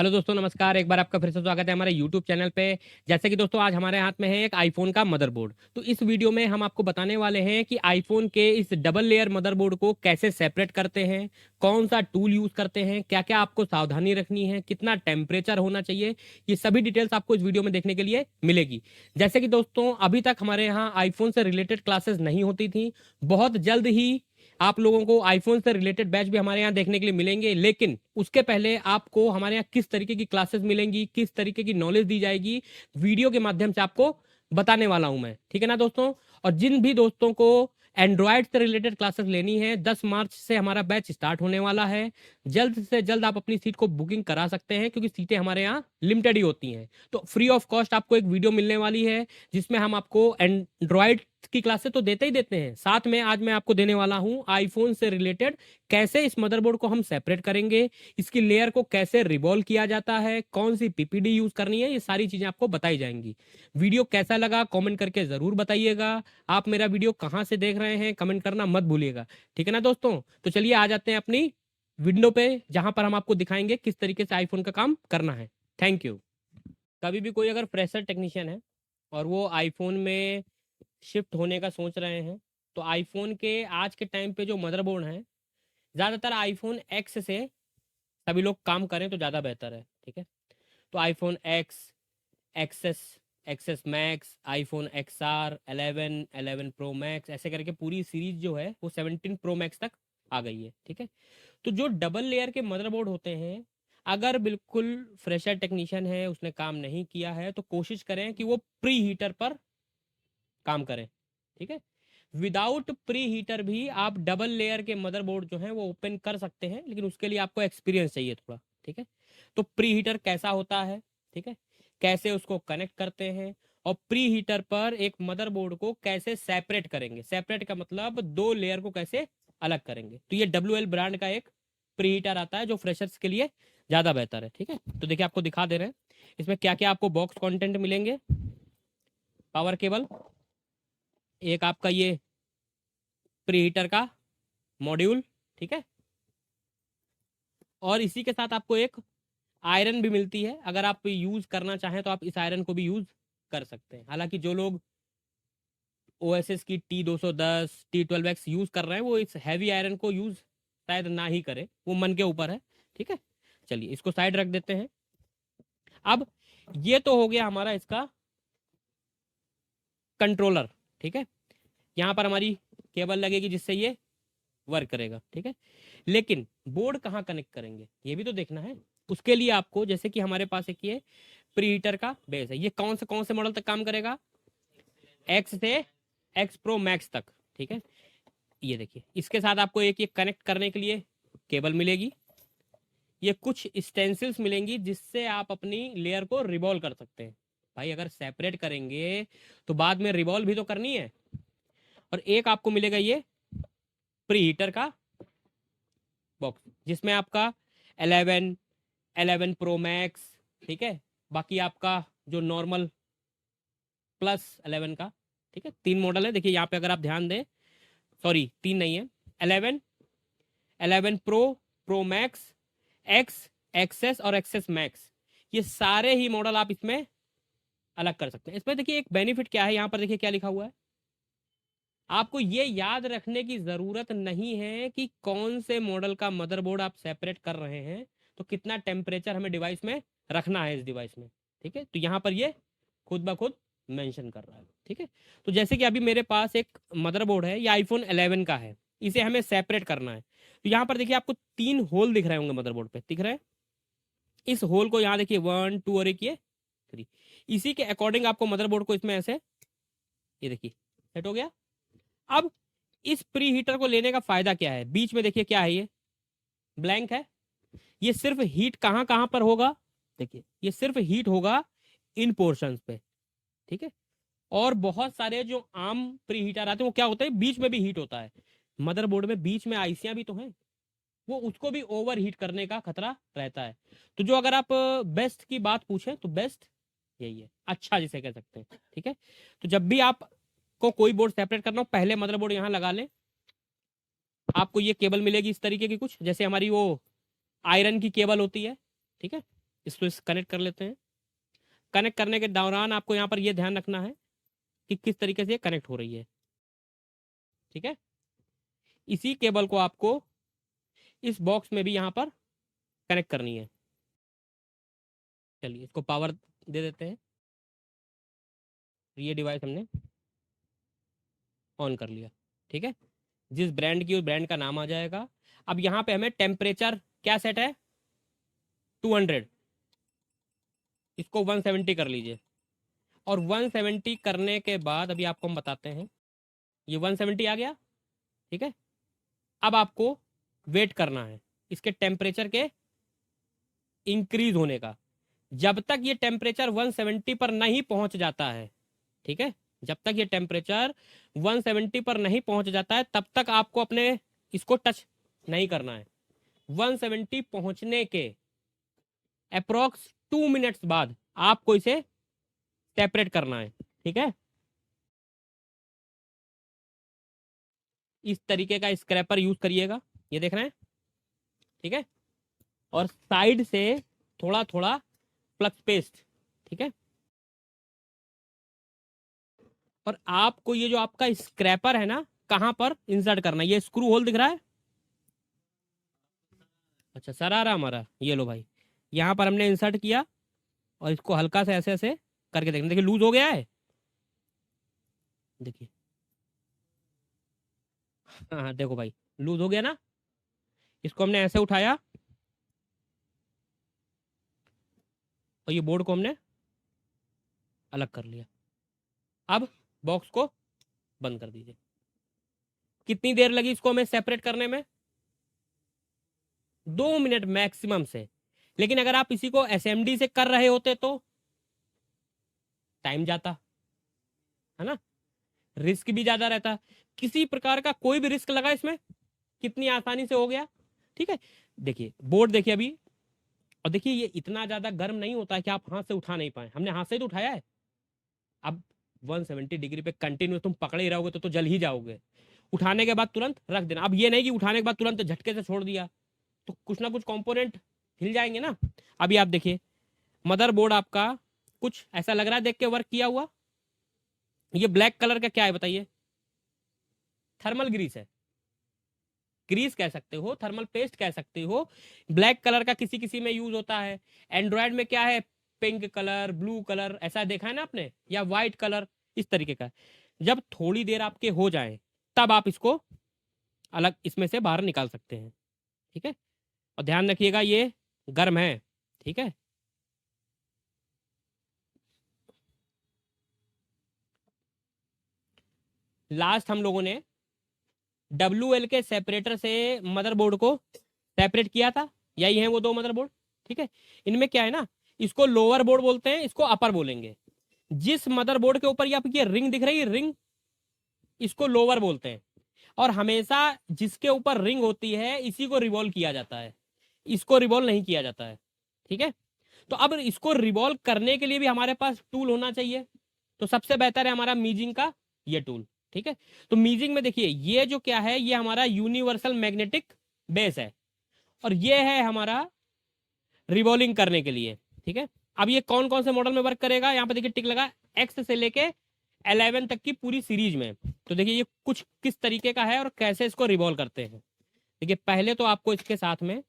Hello दोस्तों, नमस्कार। एक बार आपका फिर से स्वागत है हमारे यूट्यूब चैनल पे। जैसे कि दोस्तों आज हमारे हाथ में है एक आईफोन का मदरबोर्ड। तो इस वीडियो में हम आपको बताने वाले हैं कि आईफोन के इस डबल लेयर मदरबोर्ड को कैसे सेपरेट करते हैं, कौन सा टूल यूज करते हैं, क्या क्या आपको सावधानी रखनी है, कितना टेम्परेचर होना चाहिए। ये सभी डिटेल्स आपको इस वीडियो में देखने के लिए मिलेगी। जैसे कि दोस्तों अभी तक हमारे यहाँ आईफोन से रिलेटेड क्लासेस नहीं होती थी। बहुत जल्द ही आप लोगों को आईफोन से रिलेटेड बैच भी हमारे यहाँ देखने के लिए मिलेंगे, लेकिन उसके पहले आपको हमारे यहाँ किस तरीके की क्लासेस मिलेंगी, किस तरीके की नॉलेज दी जाएगी, वीडियो के माध्यम से आपको बताने वाला हूं मैं। ठीक है ना दोस्तों। और जिन भी दोस्तों को एंड्रॉयड से रिलेटेड क्लासेस लेनी है, 10 मार्च से हमारा बैच स्टार्ट होने वाला है। जल्द से जल्द आप अपनी सीट को बुकिंग करा सकते हैं, क्योंकि सीटें हमारे यहाँ लिमिटेड ही होती हैं। तो फ्री ऑफ कॉस्ट आपको एक वीडियो मिलने वाली है, जिसमें हम आपको एंड्रॉयड की क्लासेस तो देते ही देते हैं, साथ में आज मैं आपको देने वाला हूं आईफोन से रिलेटेड कैसे इस मदरबोर्ड को हम सेपरेट करेंगे, इसकी लेयर को कैसे रिवॉल्व किया जाता है, कौन सी पीपीडी यूज करनी है, ये सारी चीजें आपको बताई जाएंगी। वीडियो कैसा लगा कमेंट करके जरूर बताइएगा। आप मेरा वीडियो कहाँ से देख रहे हैं कमेंट करना मत भूलिएगा। ठीक है ना दोस्तों। तो चलिए आ जाते हैं अपनी विंडो पे, जहां पर हम आपको दिखाएंगे किस तरीके से आईफोन का काम करना है। Thank you. कभी भी कोई अगर फ्रेशर टेक्नीशियन है और वो आईफोन में शिफ्ट होने का सोच रहे हैं, तो आईफोन के आज के टाइम पे जो मदरबोर्ड हैं, ज़्यादातर आईफोन एक्स से सभी लोग काम करें तो ज़्यादा बेहतर है। ठीक है। तो iPhone X, XS, XS Max, iPhone X R 11, 11 Pro Max, ऐसे करके पूरी सीरीज जो है वो 17 प्रो मैक्स तक आ गई है। ठीक है। तो जो डबल लेयर के मदरबोर्ड होते हैं, अगर बिल्कुल फ्रेशर टेक्नीशियन है, उसने काम नहीं किया है, तो कोशिश करें कि वो प्री हीटर पर काम करें। ठीक है। विदाउट प्री हीटर भी आप डबल लेयर के मदरबोर्ड जो है वो ओपन कर सकते हैं, लेकिन उसके लिए आपको एक्सपीरियंस चाहिए थोड़ा। ठीक है। तो प्री हीटर कैसा होता है, ठीक है, कैसे उसको कनेक्ट करते हैं, और प्री हीटर पर एक मदरबोर्ड को कैसे सेपरेट करेंगे, सेपरेट का मतलब दो लेयर को कैसे अलग करेंगे। तो ये WL ब्रांड का एक प्री हीटर आता है जो फ्रेशर्स के लिए ज़्यादा बेहतर है। ठीक है। तो देखिए आपको दिखा दे रहे हैं इसमें क्या क्या आपको बॉक्स कंटेंट मिलेंगे। पावर केबल, एक आपका ये प्री हीटर का मॉड्यूल, ठीक है, और इसी के साथ आपको एक आयरन भी मिलती है। अगर आप यूज करना चाहें तो आप इस आयरन को भी यूज कर सकते हैं। हालांकि जो लोग OSS की T210, T12X यूज कर रहे हैं, वो इस हैवी आयरन को यूज शायद ना ही करें, वो मन के ऊपर है। ठीक है। चलिए इसको साइड रख देते हैं। अब ये तो हो गया हमारा इसका कंट्रोलर। ठीक है। यहाँ पर हमारी केबल लगेगी जिससे ये वर्क करेगा। ठीक है। लेकिन बोर्ड कहाँ कनेक्ट करेंगे ये भी तो देखना है। उसके लिए आपको, जैसे कि हमारे पास एक ये प्री हीटर का बेस है, ये कौन से मॉडल तक काम करेगा, एक्स से एक्स प्रो मैक्स तक। ठीक है। ये देखिए इसके साथ आपको एक ये कनेक्ट करने के लिए केबल मिलेगी। ये कुछ स्टेंसिल्स मिलेंगी जिससे आप अपनी लेयर को रिवॉल्व कर सकते हैं। भाई अगर सेपरेट करेंगे तो बाद में रिवॉल्व भी तो करनी है। और एक आपको मिलेगा ये प्री हीटर का बॉक्स, जिसमें आपका 11, 11 प्रो मैक्स, ठीक है, बाकी आपका जो नॉर्मल प्लस 11 का, ठीक है, 3 मॉडल है। देखिए यहाँ पे अगर आप ध्यान दें, सॉरी 3 नहीं है, 11, 11 Pro, Pro Max, X, XS और एक्सेस मैक्स, ये सारे ही मॉडल आप इसमें अलग कर सकते हैं। इसमें देखिए एक बेनिफिट क्या है, यहाँ पर देखिए क्या लिखा हुआ है। आपको ये याद रखने की ज़रूरत नहीं है कि कौन से मॉडल का मदरबोर्ड आप सेपरेट कर रहे हैं, तो कितना टेम्परेचर हमें डिवाइस में रखना है इस डिवाइस में। ठीक है। तो यहाँ पर ये खुद ब खुद मेंशन कर रहा है। ठीक है। तो जैसे कि अभी मेरे पास एक मदरबोर्ड है, ये आईफोन 11 का है, इसे हमें सेपरेट करना है। तो यहाँ पर देखिए आपको 3 होल दिख रहे होंगे मदरबोर्ड पे, दिख रहे हैं। इस होल को यहाँ देखिए 1, 2 और एक ये 3, इसी के अकॉर्डिंग आपको मदरबोर्ड को इसमें ऐसे, ये देखिए सेट हो गया। अब इस प्री हीटर को लेने का फायदा क्या है, बीच में देखिए क्या है, ये ब्लैंक है। ये सिर्फ हीट कहां कहां पर होगा, देखिए ये सिर्फ हीट होगा इन पोर्शंस पे। ठीक है। और बहुत सारे जो आम प्री हीटर आते हैं वो क्या होता है, बीच में भी हीट होता है। मदरबोर्ड में बीच में आईसियां भी तो हैं, वो उसको भी ओवर हीट करने का खतरा रहता है। तो जो अगर आप बेस्ट की बात पूछें तो बेस्ट यही है, अच्छा जिसे कह सकते हैं। ठीक है। तो जब भी आप को कोई बोर्ड सेपरेट करना हो, पहले मदरबोर्ड यहाँ लगा लें। आपको ये केबल मिलेगी इस तरीके की, कुछ जैसे हमारी वो आयरन की केबल होती है। ठीक है। इसको इस कनेक्ट कर लेते हैं। कनेक्ट करने के दौरान आपको यहाँ पर ये ध्यान रखना है कि किस तरीके से ये कनेक्ट हो रही है। ठीक है, इसी केबल को आपको इस बॉक्स में भी यहाँ पर कनेक्ट करनी है। चलिए इसको पावर दे देते हैं। ये डिवाइस हमने ऑन कर लिया। ठीक है, जिस ब्रांड की उस ब्रांड का नाम आ जाएगा। अब यहाँ पे हमें टेम्परेचर क्या सेट है, 200, इसको 170 कर लीजिए। और 170 करने के बाद अभी आपको हम बताते हैं, ये 170 आ गया। ठीक है, अब आपको वेट करना है इसके टेम्परेचर के इंक्रीज होने का, जब तक ये टेम्परेचर 170 पर नहीं पहुंच जाता है। ठीक है, जब तक ये टेम्परेचर 170 पर नहीं पहुंच जाता है तब तक आपको अपने इसको टच नहीं करना है। 170 पहुंचने के अप्रोक्स 2 मिनट्स बाद आपको इसे सेपरेट करना है। ठीक है, इस तरीके का स्क्रैपर यूज करिएगा, ये देख रहे हैं। ठीक है, और साइड से थोड़ा थोड़ा फ्लक्स पेस्ट। ठीक है, और आपको ये जो आपका स्क्रैपर है ना, कहां पर इंसर्ट करना है, ये स्क्रू होल दिख रहा है। अच्छा सर आ रहा हमारा, ये लो भाई, यहाँ पर हमने इंसर्ट किया और इसको हल्का से ऐसे ऐसे करके देखना। देखिए लूज हो गया है, देखिए। हाँ हाँ देखो भाई, लूज हो गया ना। इसको हमने ऐसे उठाया और ये बोर्ड को हमने अलग कर लिया। अब बॉक्स को बंद कर दीजिए। कितनी देर लगी इसको हमें सेपरेट करने में, 2 मिनट मैक्सिमम से। लेकिन अगर आप इसी को एसएमडी से कर रहे होते तो टाइम जाता है ना, रिस्क भी ज्यादा रहता। किसी प्रकार का कोई भी रिस्क लगा इसमें, कितनी आसानी से हो गया। ठीक है, देखिए बोर्ड देखिए अभी, और देखिए ये इतना ज्यादा गर्म नहीं होता है कि आप हाथ से उठा नहीं पाए। हमने हाथ से ही तो उठाया है। अब 170 डिग्री पे कंटिन्यू तुम पकड़े ही रहोगे तो जल ही जाओगे। उठाने के बाद तुरंत रख देना। अब ये नहीं कि उठाने के बाद तुरंत झटके से छोड़ दिया तो कुछ ना कुछ कंपोनेंट हिल जाएंगे ना। अभी आप देखिए मदरबोर्ड आपका कुछ ऐसा लग रहा है देख के वर्क किया हुआ। ये ब्लैक कलर का क्या है बताइए, थर्मल ग्रीस है। ग्रीस कह सकते हो, थर्मल पेस्ट कह सकते हो। ब्लैक कलर का किसी किसी में यूज होता है। एंड्रॉयड में क्या है, पिंक कलर, ब्लू कलर, ऐसा देखा है ना आपने, या व्हाइट कलर, इस तरीके का। जब थोड़ी देर आपके हो जाए तब आप इसको अलग इसमें से बाहर निकाल सकते हैं। ठीक है, और ध्यान रखिएगा ये गर्म है। ठीक है, लास्ट हम लोगों ने WL के सेपरेटर से मदरबोर्ड को सेपरेट किया था। यही है वो 2 मदरबोर्ड। ठीक है, इनमें क्या है ना, इसको लोअर बोर्ड बोलते हैं, इसको अपर बोलेंगे। जिस मदरबोर्ड के ऊपर ये आपकी रिंग दिख रही है, रिंग, इसको लोअर बोलते हैं। और हमेशा जिसके ऊपर रिंग होती है इसी को रिवॉल्व किया जाता है, इसको रिवॉल्व नहीं किया जाता है। ठीक है, तो अब इसको रिवॉल्व करने के लिए भी हमारे पास टूल होना चाहिए। तो सबसे बेहतर है हमारा मीजिंग का ये टूल। ठीक है, तो मीजिंग में देखिए ये जो क्या है, ये हमारा यूनिवर्सल मैग्नेटिक बेस है और ये है हमारा रिवॉल्विंग करने के लिए। ठीक है, अब ये कौन कौन से मॉडल में वर्क करेगा, यहाँ पे देखिए टिक लगा, एक्स से लेके 11 तक की पूरी सीरीज में। तो देखिए ये कुछ किस तरीके का है और कैसे इसको रिवॉल्व करते हैं। देखिए पहले तो आपको इसके साथ में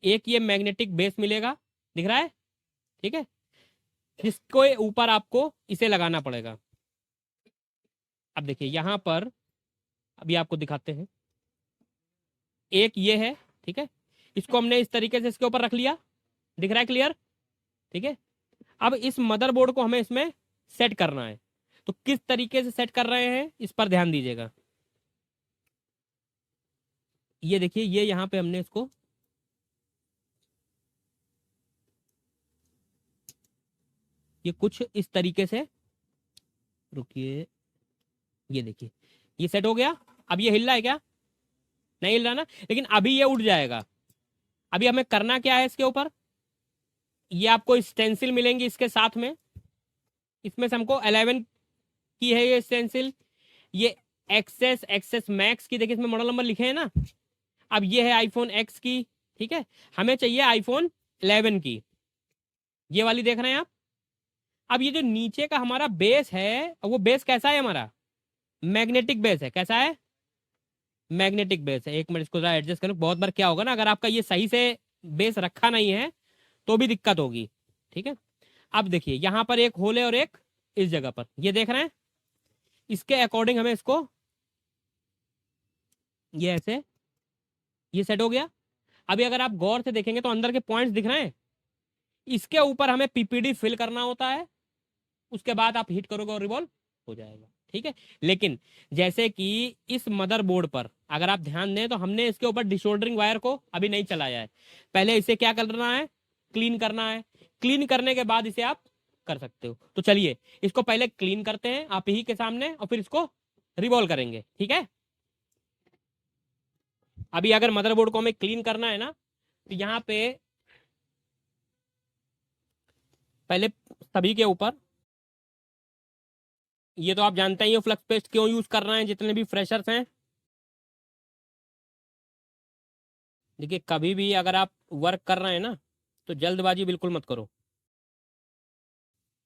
एक ये मैग्नेटिक बेस मिलेगा, दिख रहा है। ठीक है, जिसको ऊपर आपको इसे लगाना पड़ेगा। अब देखिए यहां पर अभी आपको दिखाते हैं, एक ये है। ठीक है, इसको हमने इस तरीके से इसके ऊपर रख लिया, दिख रहा है क्लियर। ठीक है, अब इस मदरबोर्ड को हमें इसमें सेट करना है। तो किस तरीके से सेट कर रहे हैं इस पर ध्यान दीजिएगा। ये देखिए ये यहां पे हमने इसको ये कुछ इस तरीके से, रुकिए, ये देखिए ये सेट हो गया। अब ये हिल रहा है क्या, नहीं हिल रहा ना, लेकिन अभी ये उठ जाएगा। अभी हमें करना क्या है, इसके ऊपर ये आपको स्टेंसिल मिलेंगी इसके साथ में। इसमें से हमको 11 की है ये स्टेंसिल, ये एक्सेस, एक्सेस मैक्स की, देखिए इसमें मॉडल नंबर लिखे हैं ना। अब ये है आईफोन एक्स की। ठीक है, हमें चाहिए आईफोन 11 की। ये वाली देख रहे हैं आप। अब ये जो नीचे का हमारा बेस है, वो बेस कैसा है हमारा? मैग्नेटिक बेस है। कैसा है? मैग्नेटिक बेस है। एक मिनट इसको जरा एडजस्ट करो। बहुत बार क्या होगा ना, अगर आपका ये सही से बेस रखा नहीं है तो भी दिक्कत होगी। ठीक है, अब देखिए यहाँ पर एक होल है और एक इस जगह पर, ये देख रहे हैं। इसके अकॉर्डिंग हमें इसको ये ऐसे, ये सेट हो गया। अभी अगर आप गौर से देखेंगे तो अंदर के पॉइंट्स दिख रहे हैं। इसके ऊपर हमें पीपीडी फिल करना होता है, उसके बाद आप हिट करोगे और रिवॉल्व हो जाएगा। ठीक है, लेकिन जैसे कि इस मदरबोर्ड पर अगर आप ध्यान दें तो हमने इसके ऊपर डिसोल्डरिंग वायर को अभी नहीं चलाया है। पहले इसे क्या करना है? क्लीन करना है। क्लीन करने के बाद इसे आप कर सकते हो। तो चलिए इसको पहले क्लीन करते हैं आप ही के सामने, और फिर इसको रिवॉल्व करेंगे। ठीक है, अभी अगर मदरबोर्ड को हमें क्लीन करना है ना, तो यहाँ पे पहले सभी के ऊपर, ये तो आप जानते हैं ये फ्लक्स पेस्ट क्यों यूज कर रहे हैं जितने भी फ्रेशर्स हैं। देखिए कभी भी अगर आप वर्क कर रहे हैं ना, तो जल्दबाजी बिल्कुल मत करो।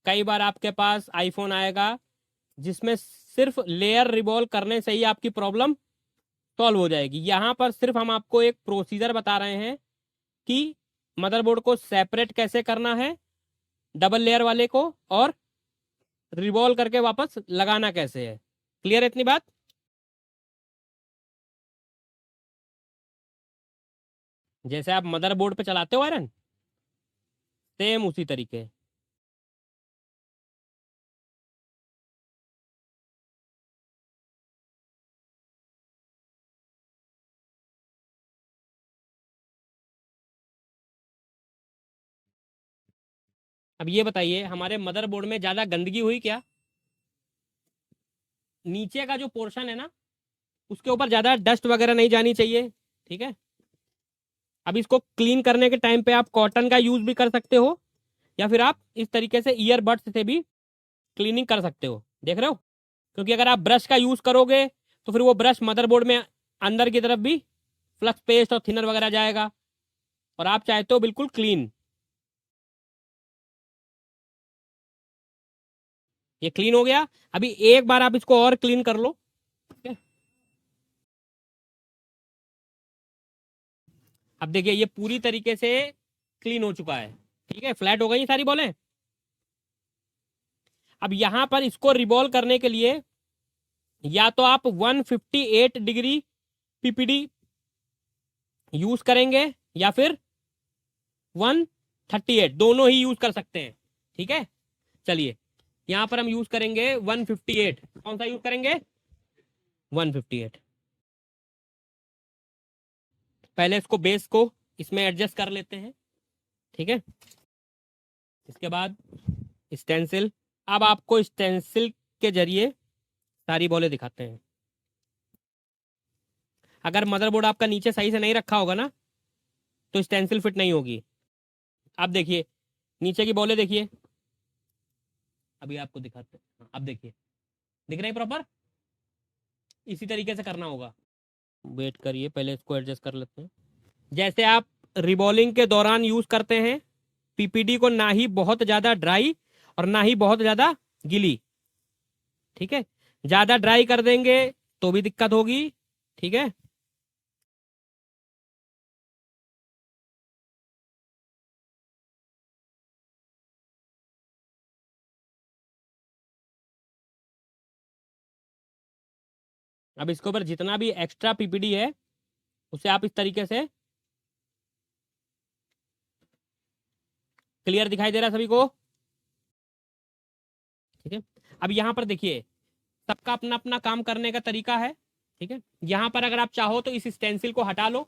कई बार आपके पास आईफोन आएगा जिसमें सिर्फ लेयर रिवॉल्व करने से ही आपकी प्रॉब्लम सॉल्व हो जाएगी। यहाँ पर सिर्फ हम आपको एक प्रोसीजर बता रहे हैं कि मदरबोर्ड को सेपरेट कैसे करना है डबल लेयर वाले को, और रिवॉल्व करके वापस लगाना कैसे है। क्लियर है इतनी बात? जैसे आप मदरबोर्ड पे चलाते हो आयरन, सेम उसी तरीके। अब ये बताइए हमारे मदरबोर्ड में ज्यादा गंदगी हुई क्या? नीचे का जो पोर्शन है ना, उसके ऊपर ज्यादा डस्ट वगैरह नहीं जानी चाहिए। ठीक है, अब इसको क्लीन करने के टाइम पे आप कॉटन का यूज भी कर सकते हो, या फिर आप इस तरीके से ईयरबड्स से भी क्लीनिंग कर सकते हो। देख रहे हो, क्योंकि अगर आप ब्रश का यूज करोगे तो फिर वो ब्रश मदरबोर्ड में अंदर की तरफ भी फ्लक्स पेस्ट और थिनर वगैरह जाएगा, और आप चाहते हो बिल्कुल क्लीन। ये क्लीन हो गया। अभी एक बार आप इसको और क्लीन कर लो। ठीक है, अब देखिए ये पूरी तरीके से क्लीन हो चुका है। ठीक है, फ्लैट हो गई सारी बॉलें। अब यहां पर इसको रिवॉल्व करने के लिए या तो आप 158 डिग्री पीपीडी यूज करेंगे, या फिर 138, दोनों ही यूज कर सकते हैं। ठीक है, चलिए यहां पर हम यूज करेंगे 158। कौन सा यूज करेंगे? 158। पहले इसको बेस को इसमें एडजस्ट कर लेते हैं। ठीक है, इसके बाद स्टेंसिल। अब आपको स्टेंसिल के जरिए सारी बॉलें दिखाते हैं। अगर मदरबोर्ड आपका नीचे सही से नहीं रखा होगा ना, तो स्टेंसिल फिट नहीं होगी। अब देखिए नीचे की बॉलें देखिए, अभी आपको दिखाते हैं। अब देखिए दिख रहा है प्रॉपर, इसी तरीके से करना होगा। वेट करिए, पहले इसको एडजस्ट कर लेते हैं। जैसे आप रिबॉलिंग के दौरान यूज करते हैं, पीपीडी को ना ही बहुत ज्यादा ड्राई और ना ही बहुत ज्यादा गीली। ठीक है, ज्यादा ड्राई कर देंगे तो भी दिक्कत होगी। ठीक है, अब इसके ऊपर जितना भी एक्स्ट्रा पीपीडी है उसे आप इस तरीके से, क्लियर दिखाई दे रहा है सभी को? ठीक है, अब यहां पर देखिए सबका अपना अपना काम करने का तरीका है। ठीक है, यहां पर अगर आप चाहो तो इस स्टेंसिल को हटा लो।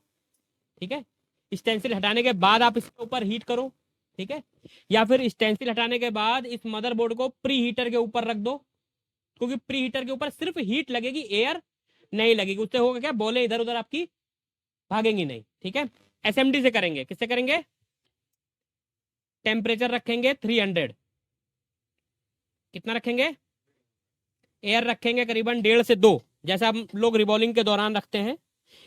ठीक है, स्टेंसिल हटाने के बाद आप इसके ऊपर हीट करो। ठीक है, या फिर स्टेंसिल हटाने के बाद इस मदरबोर्ड को प्री हीटर के ऊपर रख दो, क्योंकि प्री हीटर के ऊपर सिर्फ हीट लगेगी, एयर नहीं लगेगी। उससे होगा क्या, बोले इधर उधर आपकी भागेंगी नहीं। ठीक है, एसएमडी से करेंगे। किससे करेंगे? टेम्परेचर रखेंगे 300। कितना रखेंगे? एयर रखेंगे करीबन 1.5 से 2, जैसे हम लोग रिवॉल्विंग के दौरान रखते हैं।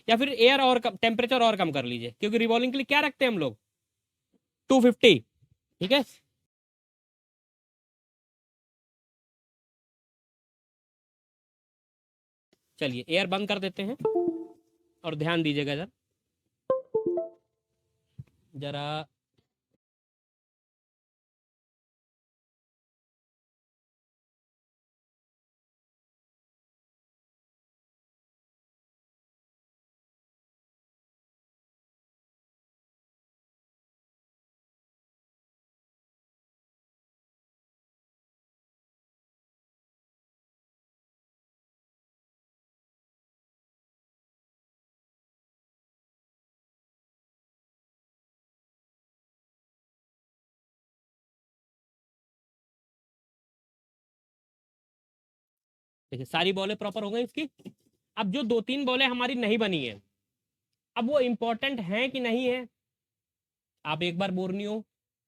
या फिर एयर और टेम्परेचर और कम कर लीजिए, क्योंकि रिवॉल्विंग के लिए क्या रखते हैं हम लोग? 250। ठीक है, चलिए एयर बंद कर देते हैं और ध्यान दीजिएगा जरा जरा। देखिए सारी बॉलें प्रॉपर हो गई इसकी। अब जो 2-3 बॉलें हमारी नहीं बनी है, अब वो इंपॉर्टेंट हैं कि नहीं है, आप एक बार बोर्नियो,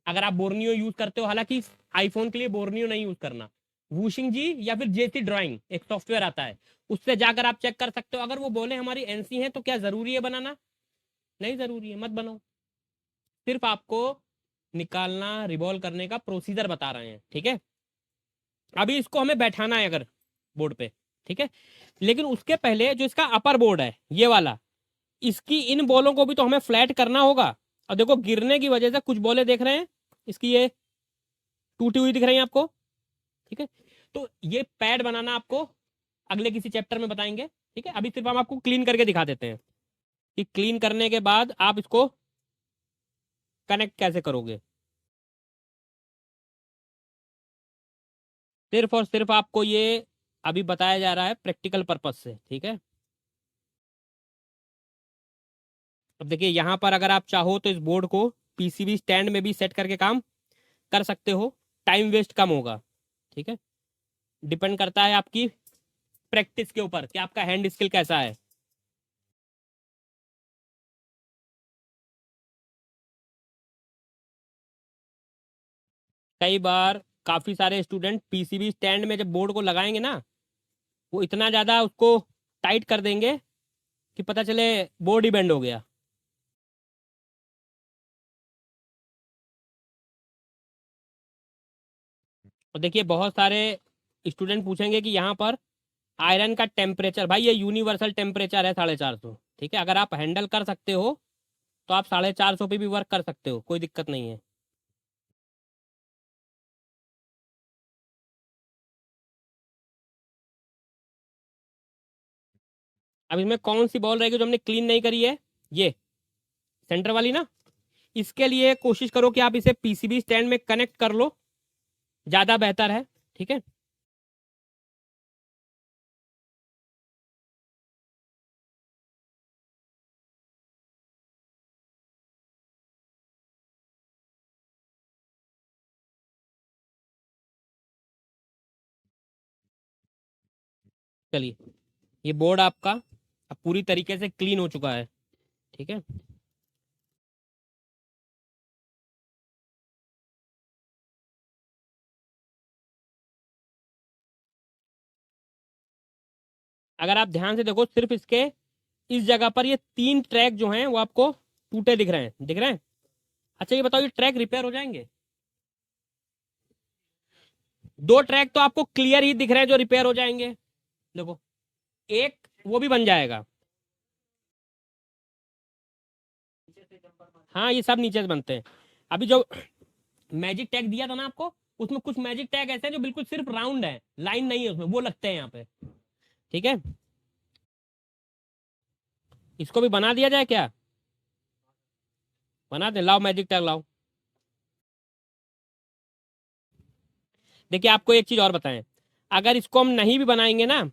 अगर आप बोर्नियो यूज करते हो, हालांकि आईफोन के लिए बोर्नियो नहीं यूज करना, वूशिंग जी या फिर जेसी ड्राइंग एक सॉफ्टवेयर आता है, उससे जाकर आप चेक कर सकते हो। अगर वो बोले हमारी एनसी है तो क्या जरूरी है बनाना? नहीं जरूरी है, मत बनाओ। सिर्फ आपको निकालना, रिवॉल्व करने का प्रोसीजर बता रहे हैं, ठीक है। अभी इसको हमें बैठाना है अगर बोर्ड पे, ठीक है। लेकिन उसके पहले जो इसका अपर बोर्ड है ये वाला, इसकी इन बॉलों को भी तो हमें फ्लैट करना होगा। और देखो गिरने की वजह से कुछ बॉलें देख रहे हैं इसकी ये टूटी हुई दिख रही है आपको, ठीक है। तो ये पैड बनाना आपको अगले किसी चैप्टर में बताएंगे, ठीक है। अभी सिर्फ हम आपको क्लीन करके दिखा देते हैं कि क्लीन करने के बाद आप इसको कनेक्ट कैसे करोगे। सिर्फ और सिर्फ आपको ये अभी बताया जा रहा है प्रैक्टिकल पर्पज से, ठीक है। अब देखिए यहाँ पर अगर आप चाहो तो इस बोर्ड को पीसीबी स्टैंड में भी सेट करके काम कर सकते हो, टाइम वेस्ट कम होगा, ठीक है। डिपेंड करता है आपकी प्रैक्टिस के ऊपर कि आपका हैंड स्किल कैसा है। कई बार काफी सारे स्टूडेंट पीसीबी स्टैंड में जब बोर्ड को लगाएंगे ना, वो इतना ज्यादा उसको टाइट कर देंगे कि पता चले बोर्ड ही बेंड हो गया। और देखिए बहुत सारे स्टूडेंट पूछेंगे कि यहाँ पर आयरन का टेम्परेचर, भाई ये यूनिवर्सल टेम्परेचर है 450, ठीक है। अगर आप हैंडल कर सकते हो तो आप 450 पे भी वर्क कर सकते हो, कोई दिक्कत नहीं है। अब इसमें कौन सी बॉल रहेगी जो हमने क्लीन नहीं करी है, ये सेंटर वाली ना। इसके लिए कोशिश करो कि आप इसे पीसीबी स्टैंड में कनेक्ट कर लो, ज़्यादा बेहतर है, ठीक है। चलिए ये बोर्ड आपका अब पूरी तरीके से क्लीन हो चुका है, ठीक है। अगर आप ध्यान से देखो सिर्फ इसके इस जगह पर ये 3 ट्रैक जो हैं वो आपको टूटे दिख रहे हैं, दिख रहे हैं। अच्छा ये बताओ ये ट्रैक रिपेयर हो जाएंगे? 2 ट्रैक तो आपको क्लियर ही दिख रहे हैं जो रिपेयर हो जाएंगे, देखो एक वो भी बन जाएगा। हाँ ये सब नीचे से बनते हैं। अभी जो मैजिक टैग दिया था ना आपको, उसमें कुछ मैजिक टैग ऐसे हैं जो बिल्कुल सिर्फ राउंड है, लाइन नहीं है उसमें, वो लगते हैं यहाँ पे, ठीक है। इसको भी बना दिया जाए क्या? बना दे, लाओ मैजिक टैग लाओ। देखिए आपको एक चीज और बताएं, अगर इसको हम नहीं भी बनाएंगे ना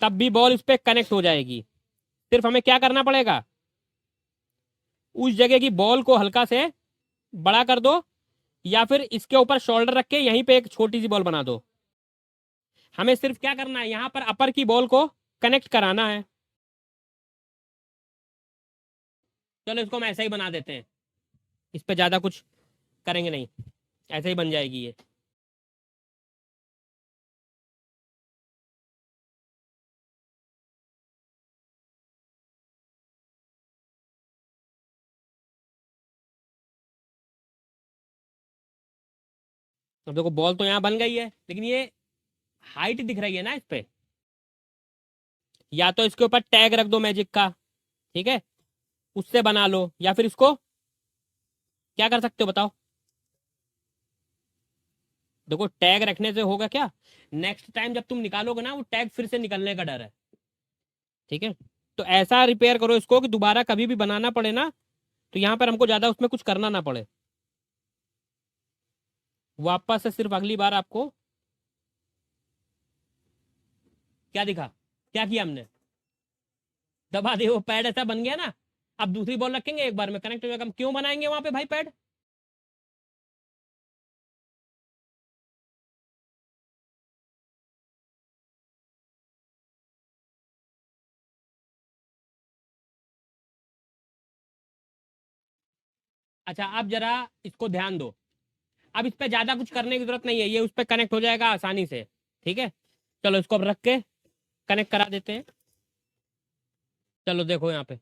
तब भी बॉल इस पे कनेक्ट हो जाएगी। सिर्फ हमें क्या करना पड़ेगा, उस जगह की बॉल को हल्का से बड़ा कर दो, या फिर इसके ऊपर शोल्डर रख के यहीं पे एक छोटी सी बॉल बना दो। हमें सिर्फ क्या करना है, यहाँ पर अपर की बॉल को कनेक्ट कराना है। चलो इसको हम ऐसा ही बना देते हैं, इस पे ज्यादा कुछ करेंगे नहीं, ऐसे ही बन जाएगी ये। अब देखो बॉल तो यहाँ बन गई है, लेकिन ये हाइट दिख रही है ना इस पे, या तो इसके ऊपर टैग रख दो मैजिक का, ठीक है, उससे बना लो, या फिर इसको क्या कर सकते हो बताओ। देखो टैग रखने से होगा क्या, नेक्स्ट टाइम जब तुम निकालोगे ना वो टैग फिर से निकलने का डर है, ठीक है। तो ऐसा रिपेयर करो इसको कि दोबारा कभी भी बनाना पड़े ना तो यहाँ पर हमको ज्यादा उसमें कुछ करना ना पड़े। वापस से सिर्फ अगली बार आपको क्या दिखा, क्या किया हमने, दबा दे वो पैड ऐसा बन गया ना। अब दूसरी बॉल रखेंगे एक बार में कनेक्ट हो जाएगा। हम क्यों बनाएंगे वहां पे भाई पैड, अच्छा अब जरा इसको ध्यान दो। अब इस पे ज्यादा कुछ करने की जरूरत नहीं है, ये उस पे कनेक्ट हो जाएगा आसानी से, ठीक है। चलो इसको अब रख के कनेक्ट करा देते हैं। चलो देखो यहाँ पे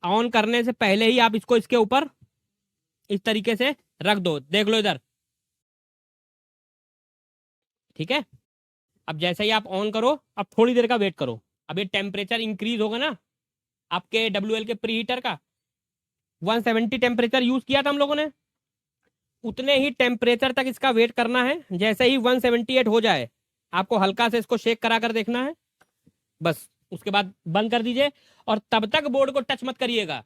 ऑन करने से पहले ही आप इसको इसके ऊपर इस तरीके से रख दो, देख लो इधर, ठीक है। अब जैसे ही आप ऑन करो अब थोड़ी देर का वेट करो। अब ये टेम्परेचर इंक्रीज होगा ना आपके WL के प्री हीटर का, 170 टेम्परेचर यूज किया था हम लोगों ने, उतने ही टेम्परेचर तक इसका वेट करना है। जैसे ही 178 हो जाए आपको हल्का से इसको शेक करा कर देखना है, बस उसके बाद बंद कर दीजिए। और तब तक बोर्ड को टच मत करिएगा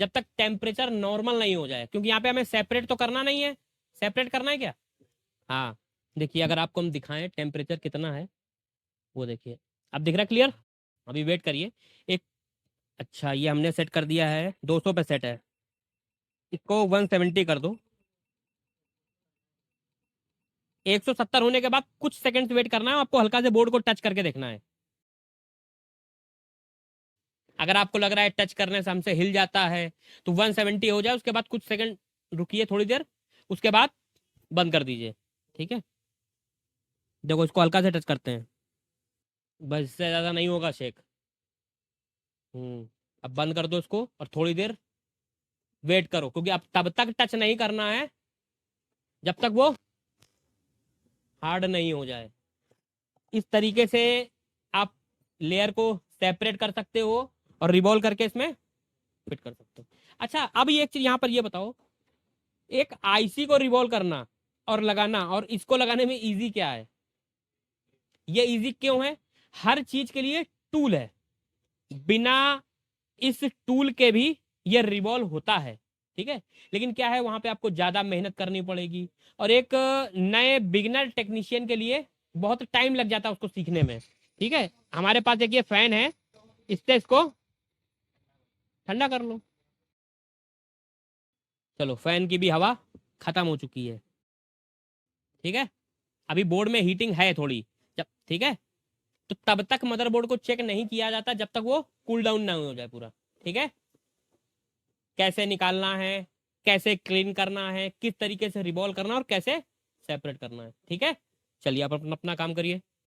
जब तक टेम्परेचर नॉर्मल नहीं हो जाए, क्योंकि यहाँ पे हमें सेपरेट तो करना नहीं है। सेपरेट करना है क्या, हाँ देखिए अगर आपको हम दिखाएं टेम्परेचर कितना है, वो देखिए अब दिख रहा है क्लियर। अभी वेट करिए एक, अच्छा ये हमने सेट कर दिया है 200 पे सेट है, इसको 170 कर दो। 170 होने के बाद कुछ सेकंड्स वेट करना है, आपको हल्का से बोर्ड को टच करके देखना है। अगर आपको लग रहा है टच करने से हमसे हिल जाता है तो 170 हो जाए, उसके बाद कुछ सेकंड रुकिए थोड़ी देर, उसके बाद बंद कर दीजिए, ठीक है। देखो इसको हल्का से टच करते हैं, बस इससे ज़्यादा नहीं होगा शेक। अब बंद कर दो इसको और थोड़ी देर वेट करो, क्योंकि अब तब तक टच नहीं करना है जब तक वो हार्ड नहीं हो जाए। इस तरीके से आप लेयर को सेपरेट कर सकते हो और रिवॉल्व करके इसमें फिट कर सकते हो। अच्छा अब ये एक चीज यहाँ पर ये बताओ, एक आईसी को रिवॉल्व करना और लगाना और इसको लगाने में इजी क्या है, ये इजी क्यों है, हर चीज के लिए टूल है, बिना इस टूल के भी ये रिवॉल्व होता है, ठीक है। लेकिन क्या है वहां पे आपको ज्यादा मेहनत करनी पड़ेगी और एक नए बिगनर टेक्नीशियन के लिए बहुत टाइम लग जाता है उसको सीखने में, ठीक है। हमारे पास एक ये फैन है, इससे इसको ठंडा कर लो। चलो फैन की भी हवा खत्म हो चुकी है, ठीक है। अभी बोर्ड में हीटिंग है थोड़ी, जब ठीक है, तो तब तक मदरबोर्ड को चेक नहीं किया जाता जब तक वो कूल डाउन ना हो जाए पूरा, ठीक है। कैसे निकालना है, कैसे क्लीन करना है, किस तरीके से रिवॉल्व करना है और कैसे सेपरेट करना है, ठीक है। चलिए आप अपना अपना काम करिए।